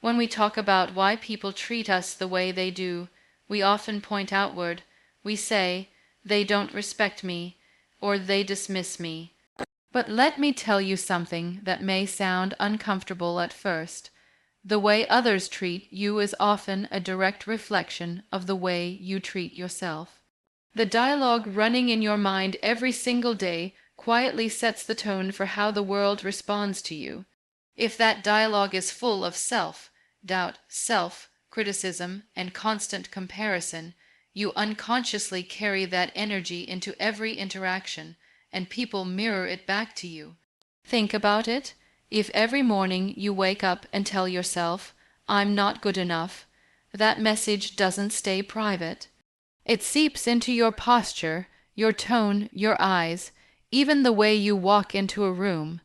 When we talk about why people treat us the way they do, we often point outward. We say, they don't respect me, or they dismiss me. But let me tell you something that may sound uncomfortable at first. The way others treat you is often a direct reflection of the way you treat yourself. The dialogue running in your mind every single day quietly sets the tone for how the world responds to you. If that dialogue is full of self-doubt, self-criticism, and constant comparison, you unconsciously carry that energy into every interaction, and people mirror it back to you. Think about it. If every morning you wake up and tell yourself, "I'm not good enough," that message doesn't stay private. It seeps into your posture, your tone, your eyes, even the way you walk into a room.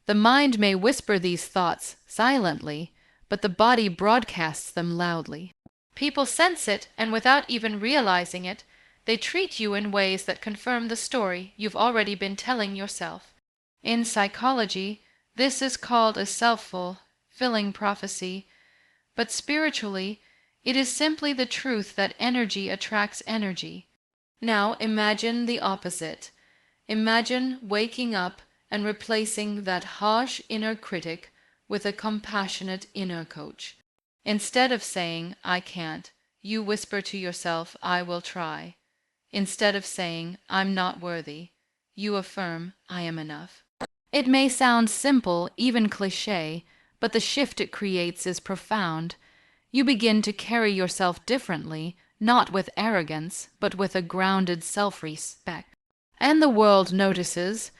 The mind may whisper these thoughts silently, but the body broadcasts them loudly. People sense it, and without even realizing it, they treat you in ways that confirm the story you've already been telling yourself. In psychology, this is called a self-fulfilling prophecy, but spiritually, it is simply the truth that energy attracts energy. Now imagine the opposite. Imagine waking up and replacing that harsh inner critic with a compassionate inner coach. Instead of saying, "I can't," you whisper to yourself, "I will try." Instead of saying, "I'm not worthy," you affirm, "I am enough." It may sound simple, even cliché, but the shift it creates is profound. You begin to carry yourself differently, not with arrogance, but with a grounded self-respect. And the world notices.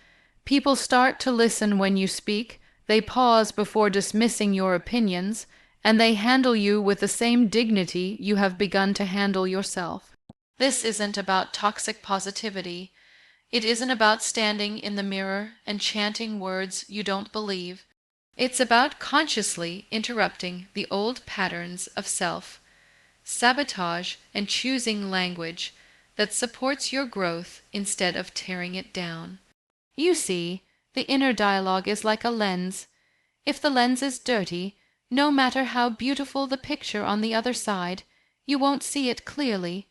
People start to listen when you speak, they pause before dismissing your opinions, and they handle you with the same dignity you have begun to handle yourself. This isn't about toxic positivity. It isn't about standing in the mirror and chanting words you don't believe. It's about consciously interrupting the old patterns of self-sabotage and choosing language that supports your growth instead of tearing it down. You see, the inner dialogue is like a lens. If the lens is dirty, no matter how beautiful the picture on the other side, you won't see it clearly.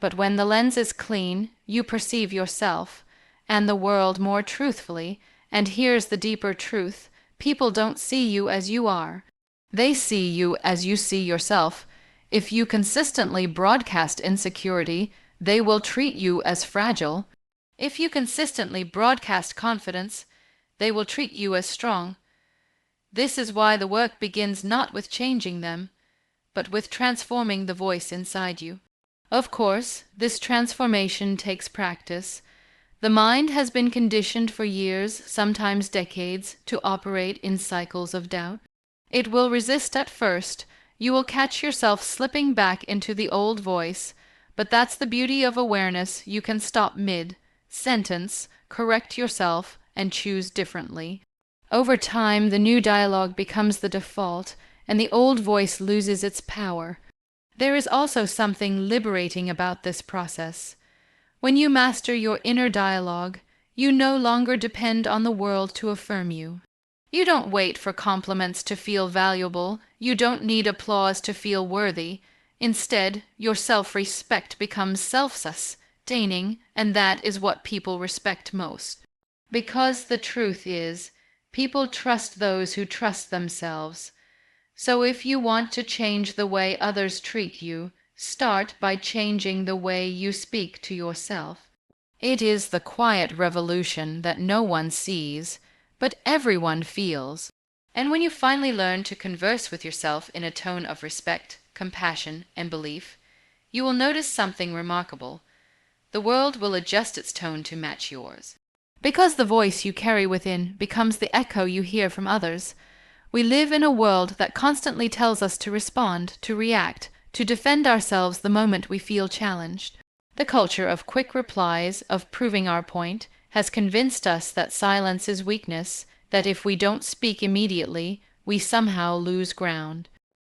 But when the lens is clean, you perceive yourself and the world more truthfully, and here's the deeper truth. People don't see you as you are. They see you as you see yourself. If you consistently broadcast insecurity, they will treat you as fragile. If you consistently broadcast confidence, they will treat you as strong. This is why the work begins not with changing them, but with transforming the voice inside you. Of course, this transformation takes practice. The mind has been conditioned for years, sometimes decades, to operate in cycles of doubt. It will resist at first. You will catch yourself slipping back into the old voice, but that's the beauty of awareness. You can stop mid-sentence, correct yourself, and choose differently. Over time, the new dialogue becomes the default, and the old voice loses its power. There is also something liberating about this process. When you master your inner dialogue, you no longer depend on the world to affirm you. You don't wait for compliments to feel valuable. You don't need applause to feel worthy. Instead, your self-respect becomes self-sustaining, and that is what people respect most. Because the truth is, people trust those who trust themselves. So if you want to change the way others treat you, start by changing the way you speak to yourself. It is the quiet revolution that no one sees, but everyone feels. And when you finally learn to converse with yourself in a tone of respect, compassion, and belief, you will notice something remarkable. The world will adjust its tone to match yours. Because the voice you carry within becomes the echo you hear from others. We live in a world that constantly tells us to respond, to react, to defend ourselves the moment we feel challenged. The culture of quick replies, of proving our point, has convinced us that silence is weakness, that if we don't speak immediately, we somehow lose ground.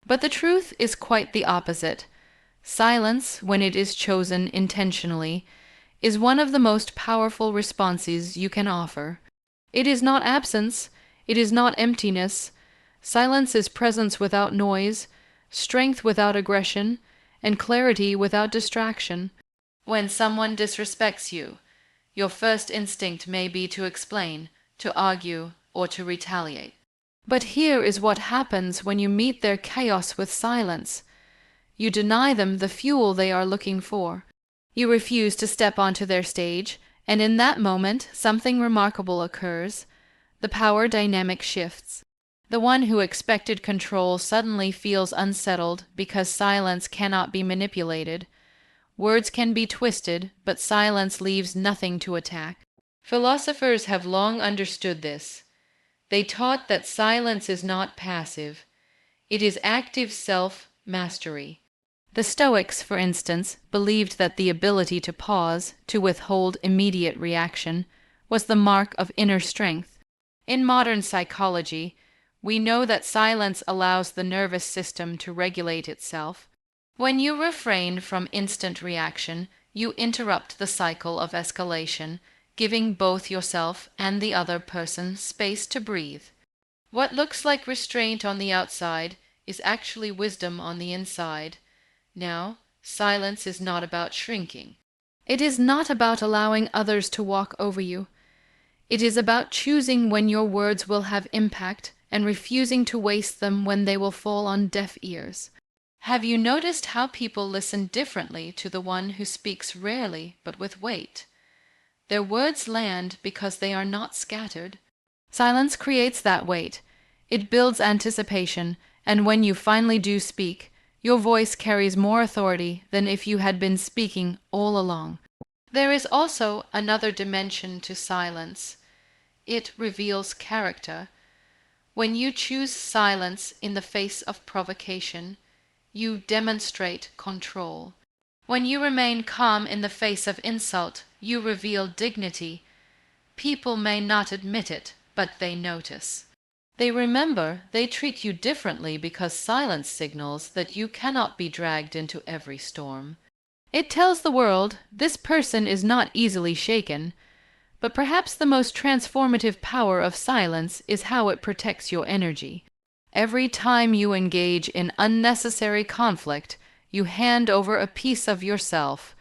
But the truth is quite the opposite. Silence, when it is chosen intentionally, is one of the most powerful responses you can offer. It is not absence, it is not emptiness. Silence is presence without noise, strength without aggression, and clarity without distraction. When someone disrespects you, your first instinct may be to explain, to argue, or to retaliate. But here is what happens when you meet their chaos with silence. You deny them the fuel they are looking for. You refuse to step onto their stage, and in that moment something remarkable occurs. The power dynamic shifts. The one who expected control suddenly feels unsettled because silence cannot be manipulated. Words can be twisted, but silence leaves nothing to attack. Philosophers have long understood this. They taught that silence is not passive. It is active self-mastery. The Stoics, for instance, believed that the ability to pause, to withhold immediate reaction, was the mark of inner strength. In modern psychology, we know that silence allows the nervous system to regulate itself. When you refrain from instant reaction, you interrupt the cycle of escalation, giving both yourself and the other person space to breathe. What looks like restraint on the outside is actually wisdom on the inside. Now, silence is not about shrinking. It is not about allowing others to walk over you. It is about choosing when your words will have impact and refusing to waste them when they will fall on deaf ears. Have you noticed how people listen differently to the one who speaks rarely but with weight? Their words land because they are not scattered. Silence creates that weight. It builds anticipation, and when you finally do speak, your voice carries more authority than if you had been speaking all along. There is also another dimension to silence. It reveals character. When you choose silence in the face of provocation, you demonstrate control. When you remain calm in the face of insult, you reveal dignity. People may not admit it, but they notice. They remember they treat you differently because silence signals that you cannot be dragged into every storm. It tells the world this person is not easily shaken. But perhaps the most transformative power of silence is how it protects your energy. Every time you engage in unnecessary conflict, you hand over a piece of yourself,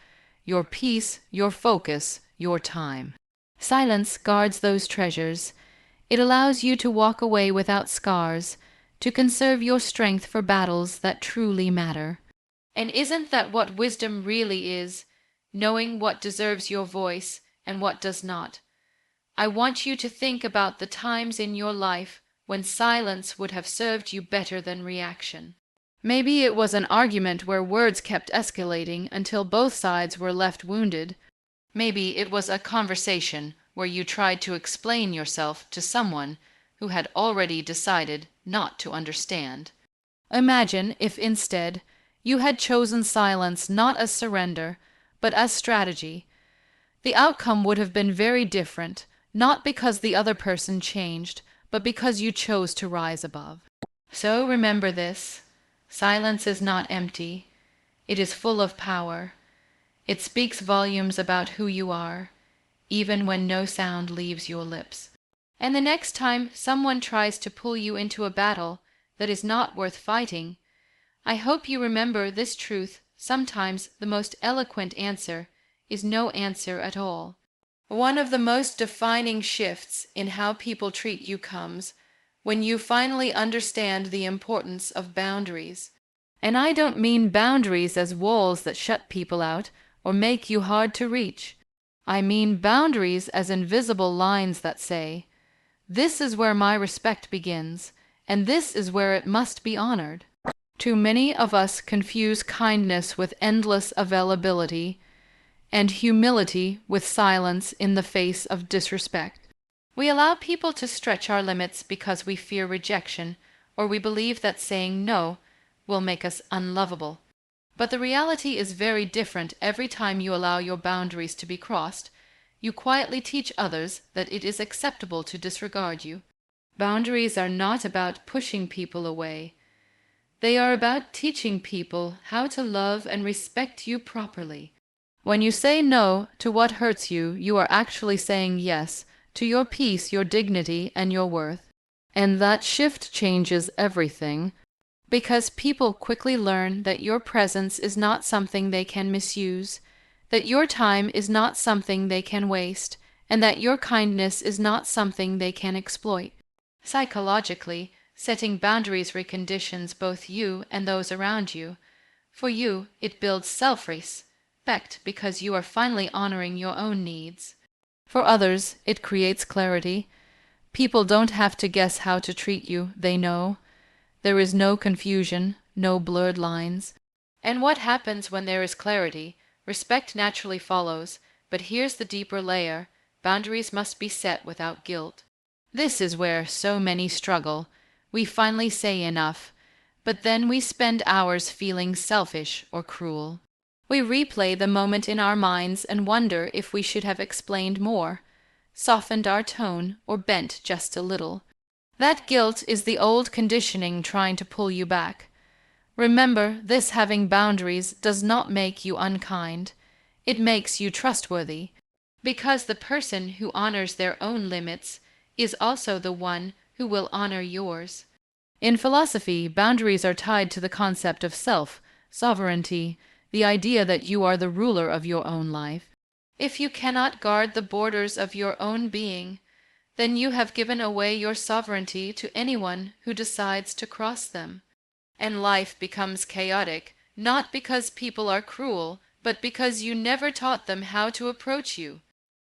your peace, your focus, your time. Silence guards those treasures. It allows you to walk away without scars, to conserve your strength for battles that truly matter. And isn't that what wisdom really is? Knowing what deserves your voice and what does not. I want you to think about the times in your life when silence would have served you better than reaction. Maybe it was an argument where words kept escalating until both sides were left wounded. Maybe it was a conversation where you tried to explain yourself to someone who had already decided not to understand. Imagine if instead you had chosen silence not as surrender, but as strategy. The outcome would have been very different, not because the other person changed, but because you chose to rise above. So remember this. Silence is not empty. It is full of power. It speaks volumes about who you are, even when no sound leaves your lips. And the next time someone tries to pull you into a battle that is not worth fighting, I hope you remember this truth. Sometimes the most eloquent answer is no answer at all. One of the most defining shifts in how people treat you comes when you finally understand the importance of boundaries. And I don't mean boundaries as walls that shut people out or make you hard to reach. I mean boundaries as invisible lines that say, "This is where my respect begins, and this is where it must be honored." Too many of us confuse kindness with endless availability, and humility with silence in the face of disrespect. We allow people to stretch our limits because we fear rejection, or we believe that saying no will make us unlovable. But the reality is very different every time you allow your boundaries to be crossed. You quietly teach others that it is acceptable to disregard you. Boundaries are not about pushing people away. They are about teaching people how to love and respect you properly. When you say no to what hurts you, you are actually saying yes to your peace, your dignity, and your worth. And that shift changes everything, because people quickly learn that your presence is not something they can misuse, that your time is not something they can waste, and that your kindness is not something they can exploit. Psychologically, setting boundaries reconditions both you and those around you. For you, it builds self-respect because you are finally honoring your own needs. For others, it creates clarity. People don't have to guess how to treat you, they know. There is no confusion, no blurred lines. And what happens when there is clarity? Respect naturally follows, but here's the deeper layer. Boundaries must be set without guilt. This is where so many struggle. We finally say enough, but then we spend hours feeling selfish or cruel. We replay the moment in our minds and wonder if we should have explained more, softened our tone, or bent just a little. That guilt is the old conditioning trying to pull you back. Remember, this having boundaries does not make you unkind. It makes you trustworthy, because the person who honors their own limits is also the one who will honor yours. In philosophy, boundaries are tied to the concept of self, sovereignty, the idea that you are the ruler of your own life. If you cannot guard the borders of your own being, then you have given away your sovereignty to anyone who decides to cross them. And life becomes chaotic, not because people are cruel, but because you never taught them how to approach you.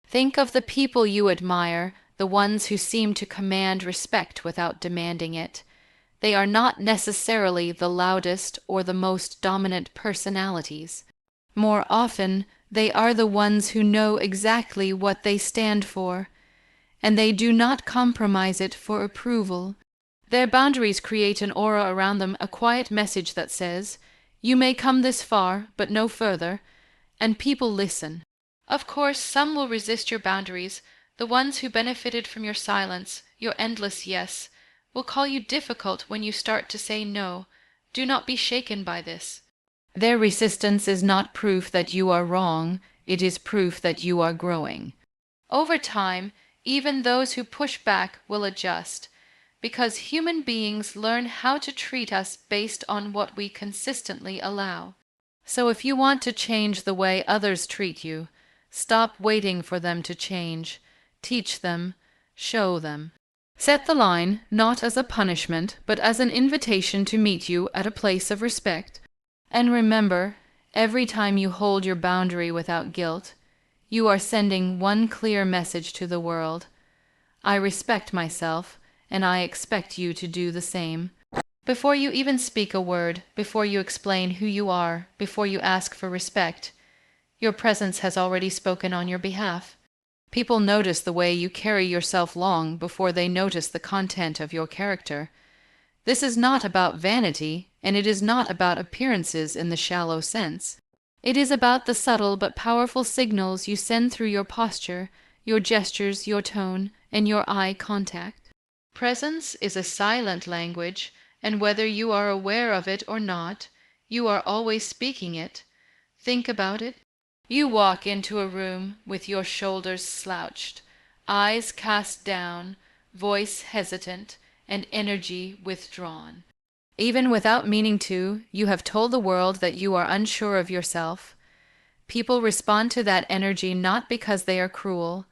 Think of the people you admire, the ones who seem to command respect without demanding it. They are not necessarily the loudest or the most dominant personalities. More often, they are the ones who know exactly what they stand for, and they do not compromise it for approval. Their boundaries create an aura around them, a quiet message that says, "You may come this far, but no further," and people listen. Of course, some will resist your boundaries. The ones who benefited from your silence, your endless yes, will call you difficult when you start to say no. Do not be shaken by this. Their resistance is not proof that you are wrong, it is proof that you are growing. Over time, even those who push back will adjust, because human beings learn how to treat us based on what we consistently allow. So if you want to change the way others treat you, stop waiting for them to change. Teach them, show them. Set the line not as a punishment, but as an invitation to meet you at a place of respect. And remember, every time you hold your boundary without guilt, you are sending one clear message to the world. I respect myself, and I expect you to do the same. Before you even speak a word, before you explain who you are, before you ask for respect, your presence has already spoken on your behalf. People notice the way you carry yourself long before they notice the content of your character. This is not about vanity, and it is not about appearances in the shallow sense. It is about the subtle but powerful signals you send through your posture, your gestures, your tone, and your eye contact. Presence is a silent language, and whether you are aware of it or not, you are always speaking it. Think about it. You walk into a room with your shoulders slouched, eyes cast down, voice hesitant, and energy withdrawn. Even without meaning to, you have told the world that you are unsure of yourself. People respond to that energy not because they are cruel,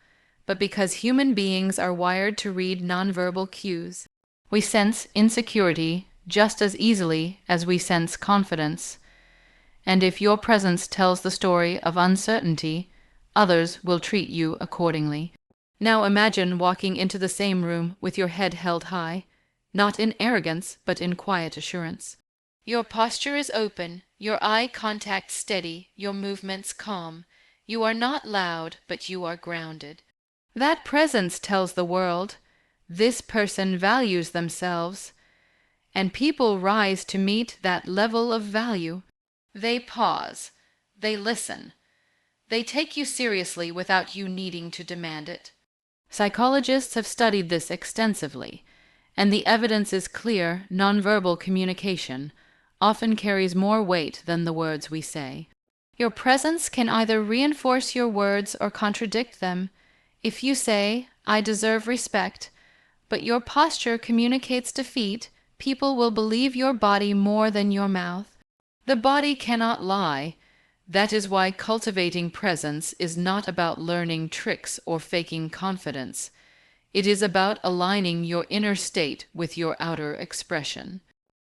but because human beings are wired to read nonverbal cues. We sense insecurity just as easily as we sense confidence. And if your presence tells the story of uncertainty, others will treat you accordingly. Now imagine walking into the same room with your head held high, not in arrogance, but in quiet assurance. Your posture is open, your eye contact steady, your movements calm. You are not loud, but you are grounded. That presence tells the world, this person values themselves, and people rise to meet that level of value. They pause, they listen, they take you seriously without you needing to demand it. Psychologists have studied this extensively, and the evidence is clear. Nonverbal communication often carries more weight than the words we say. Your presence can either reinforce your words or contradict them. If you say, "I deserve respect," but your posture communicates defeat, people will believe your body more than your mouth. The body cannot lie. That is why cultivating presence is not about learning tricks or faking confidence. It is about aligning your inner state with your outer expression.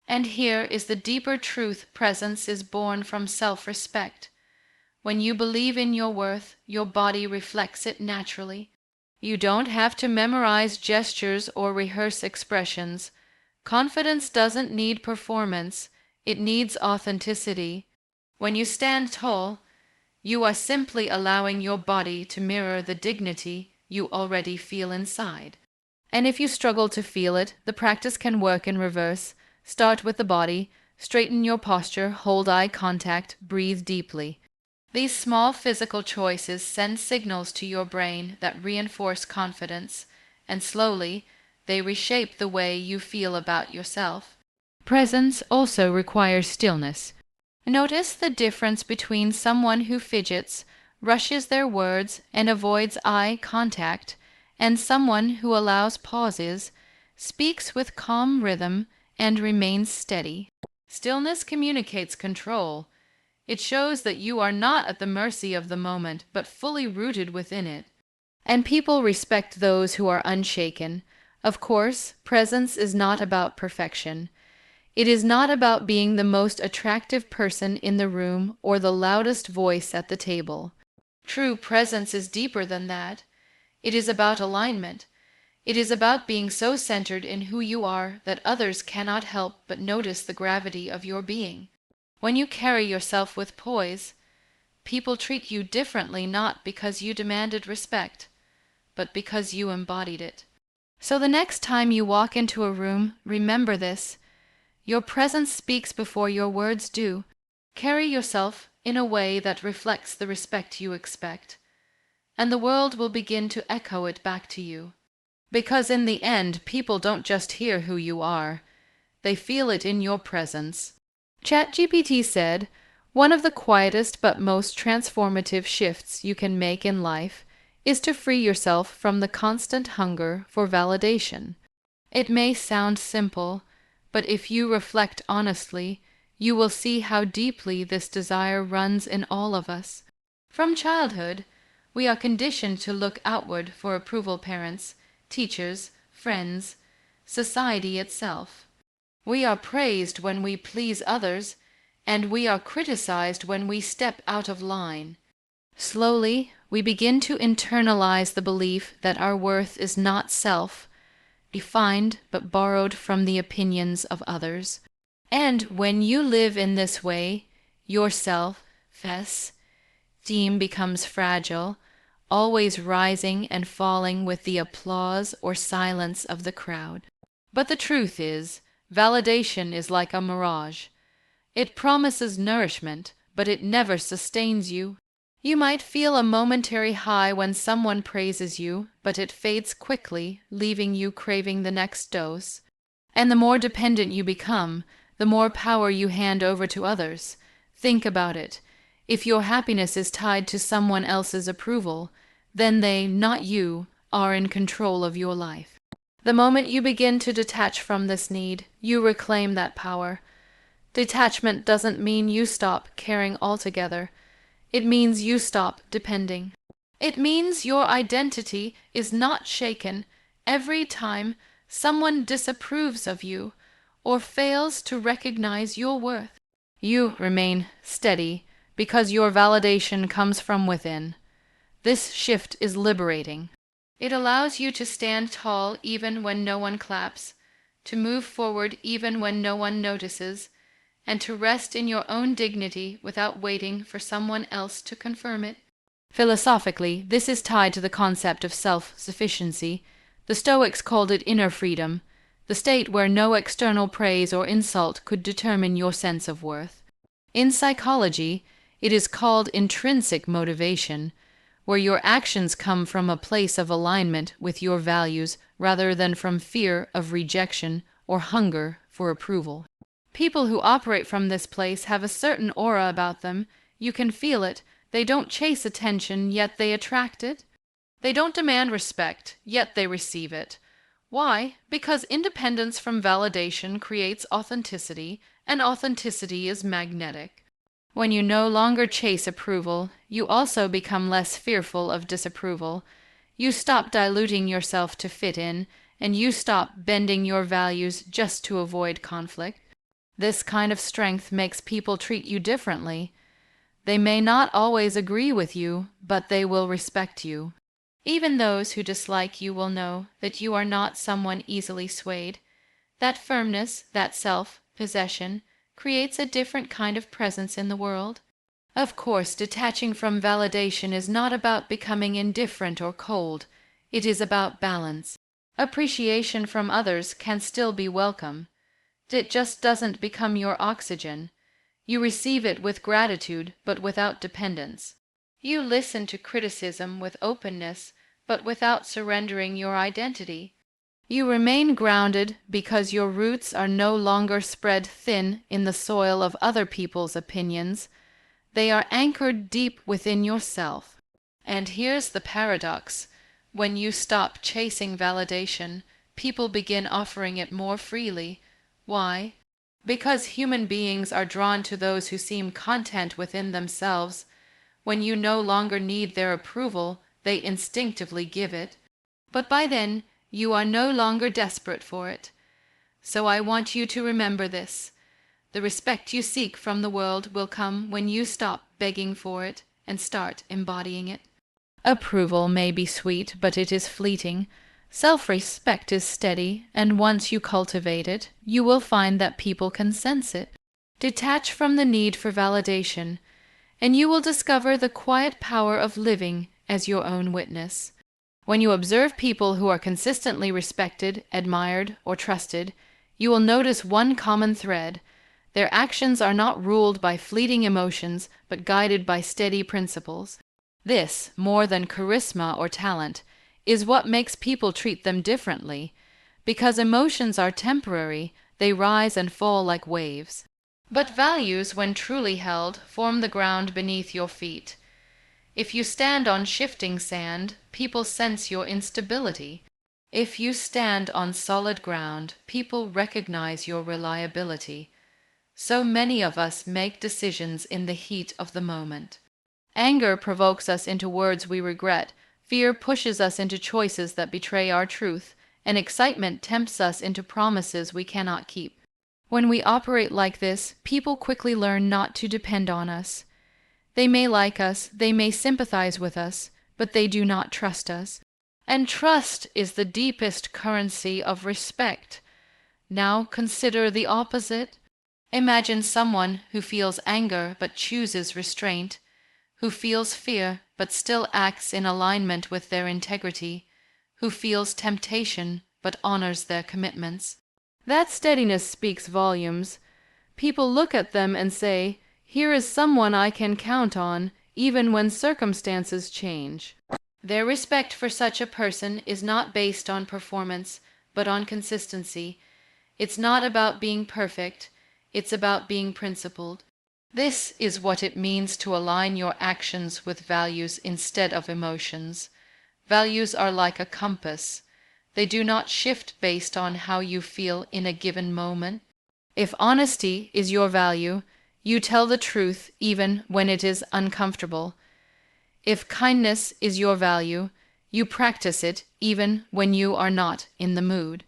And here is the deeper truth: presence is born from self-respect. When you believe in your worth, your body reflects it naturally. You don't have to memorize gestures or rehearse expressions. Confidence doesn't need performance, it needs authenticity. When you stand tall, you are simply allowing your body to mirror the dignity you already feel inside. And if you struggle to feel it, the practice can work in reverse. Start with the body, straighten your posture, hold eye contact, breathe deeply. These small physical choices send signals to your brain that reinforce confidence, and slowly they reshape the way you feel about yourself. Presence also requires stillness. Notice the difference between someone who fidgets, rushes their words, and avoids eye contact, and someone who allows pauses, speaks with calm rhythm, and remains steady. Stillness communicates control. It shows that you are not at the mercy of the moment, but fully rooted within it. And people respect those who are unshaken. Of course, presence is not about perfection. It is not about being the most attractive person in the room or the loudest voice at the table. True presence is deeper than that. It is about alignment. It is about being so centered in who you are that others cannot help but notice the gravity of your being. When you carry yourself with poise, people treat you differently not because you demanded respect, but because you embodied it. So the next time you walk into a room, remember this: your presence speaks before your words do. Carry yourself in a way that reflects the respect you expect, and the world will begin to echo it back to you. Because in the end, people don't just hear who you are, they feel it in your presence. ChatGPT said, one of the quietest but most transformative shifts you can make in life is to free yourself from the constant hunger for validation. It may sound simple, but if you reflect honestly, you will see how deeply this desire runs in all of us. From childhood, we are conditioned to look outward for approval: parents, teachers, friends, society itself. We are praised when we please others, and we are criticized when we step out of line. Slowly, we begin to internalize the belief that our worth is not self-defined but borrowed from the opinions of others. And when you live in this way, your self-esteem becomes fragile, always rising and falling with the applause or silence of the crowd. But the truth is, validation is like a mirage. It promises nourishment, but it never sustains you. You might feel a momentary high when someone praises you, but it fades quickly, leaving you craving the next dose. And the more dependent you become, the more power you hand over to others. Think about it. If your happiness is tied to someone else's approval, then they, not you, are in control of your life. The moment you begin to detach from this need, you reclaim that power. Detachment doesn't mean you stop caring altogether. It means you stop depending. It means your identity is not shaken every time someone disapproves of you or fails to recognize your worth. You remain steady because your validation comes from within. This shift is liberating. It allows you to stand tall even when no one claps, to move forward even when no one notices, and to rest in your own dignity without waiting for someone else to confirm it. Philosophically, this is tied to the concept of self-sufficiency. The Stoics called it inner freedom, the state where no external praise or insult could determine your sense of worth. In psychology, it is called intrinsic motivation, where your actions come from a place of alignment with your values rather than from fear of rejection or hunger for approval. People who operate from this place have a certain aura about them. You can feel it. They don't chase attention, yet they attract it. They don't demand respect, yet they receive it. Why? Because independence from validation creates authenticity, and authenticity is magnetic. When you no longer chase approval, you also become less fearful of disapproval. You stop diluting yourself to fit in, and you stop bending your values just to avoid conflict. This kind of strength makes people treat you differently. They may not always agree with you, but they will respect you. Even those who dislike you will know that you are not someone easily swayed. That firmness, that self-possession, creates a different kind of presence in the world. Of course, detaching from validation is not about becoming indifferent or cold. It is about balance. Appreciation from others can still be welcome. It just doesn't become your oxygen. You receive it with gratitude, but without dependence. You listen to criticism with openness, but without surrendering your identity. You remain grounded because your roots are no longer spread thin in the soil of other people's opinions. They are anchored deep within yourself. And here's the paradox. When you stop chasing validation, people begin offering it more freely. Why? Because human beings are drawn to those who seem content within themselves. When you no longer need their approval, they instinctively give it. But by then, you are no longer desperate for it. So I want you to remember this. The respect you seek from the world will come when you stop begging for it and start embodying it. Approval may be sweet, but it is fleeting. Self-respect is steady, and once you cultivate it, you will find that people can sense it. Detach from the need for validation, and you will discover the quiet power of living as your own witness. When you observe people who are consistently respected, admired, or trusted, you will notice one common thread. Their actions are not ruled by fleeting emotions, but guided by steady principles. This, more than charisma or talent, is what makes people treat them differently. Because emotions are temporary, they rise and fall like waves. But values, when truly held, form the ground beneath your feet. If you stand on shifting sand, people sense your instability. If you stand on solid ground, people recognize your reliability. So many of us make decisions in the heat of the moment. Anger provokes us into words we regret, fear pushes us into choices that betray our truth, and excitement tempts us into promises we cannot keep. When we operate like this, people quickly learn not to depend on us. They may like us, they may sympathize with us, but they do not trust us. And trust is the deepest currency of respect. Now consider the opposite. Imagine someone who feels anger but chooses restraint, who feels fear but still acts in alignment with their integrity, who feels temptation but honors their commitments. That steadiness speaks volumes. People look at them and say, "Here is someone I can count on, even when circumstances change." Their respect for such a person is not based on performance, but on consistency. It's not about being perfect, it's about being principled. This is what it means to align your actions with values instead of emotions. Values are like a compass. They do not shift based on how you feel in a given moment. If honesty is your value, you tell the truth even when it is uncomfortable. If kindness is your value, you practice it even when you are not in the mood.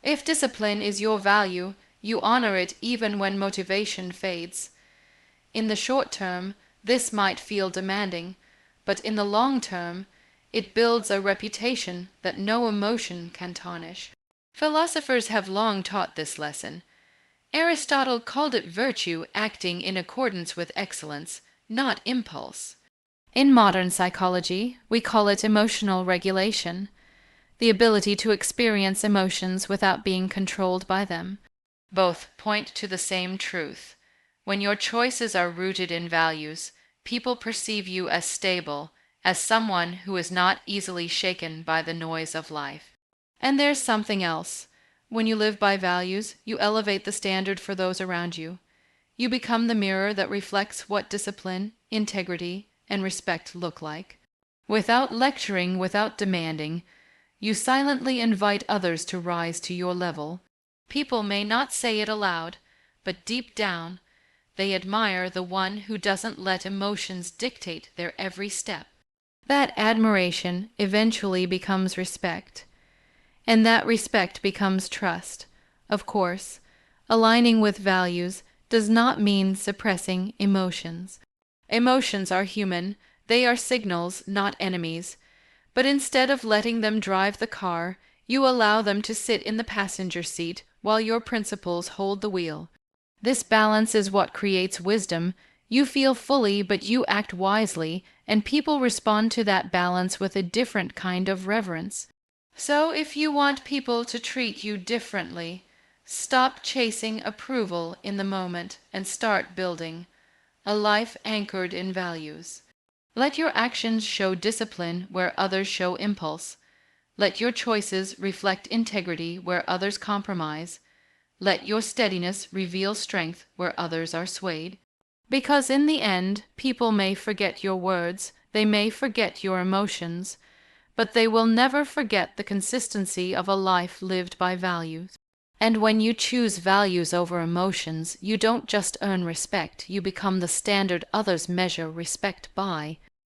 If discipline is your value, you honor it even when motivation fades. In the short term, this might feel demanding, but in the long term, it builds a reputation that no emotion can tarnish. Philosophers have long taught this lesson. Aristotle called it virtue acting in accordance with excellence, not impulse. In modern psychology, we call it emotional regulation, the ability to experience emotions without being controlled by them. Both point to the same truth. When your choices are rooted in values, people perceive you as stable, as someone who is not easily shaken by the noise of life. And there's something else. When you live by values, you elevate the standard for those around you. You become the mirror that reflects what discipline, integrity, and respect look like. Without lecturing, without demanding, You silently invite others to rise to your level. People may not say it aloud, but deep down, they admire the one who doesn't let emotions dictate their every step. That admiration eventually becomes respect, and that respect becomes trust. Of course, aligning with values does not mean suppressing emotions. Emotions are human, they are signals, not enemies. But instead of letting them drive the car, you allow them to sit in the passenger seat while your principles hold the wheel. This balance is what creates wisdom. You feel fully, but you act wisely, and people respond to that balance with a different kind of reverence. So if you want people to treat you differently, stop chasing approval in the moment and start building a life anchored in values. Let your actions show discipline where others show impulse. Let your choices reflect integrity where others compromise. Let your steadiness reveal strength where others are swayed. Because in the end, people may forget your words, they may forget your emotions, but they will never forget the consistency of a life lived by values. And when you choose values over emotions, you don't just earn respect, you become the standard others measure respect by.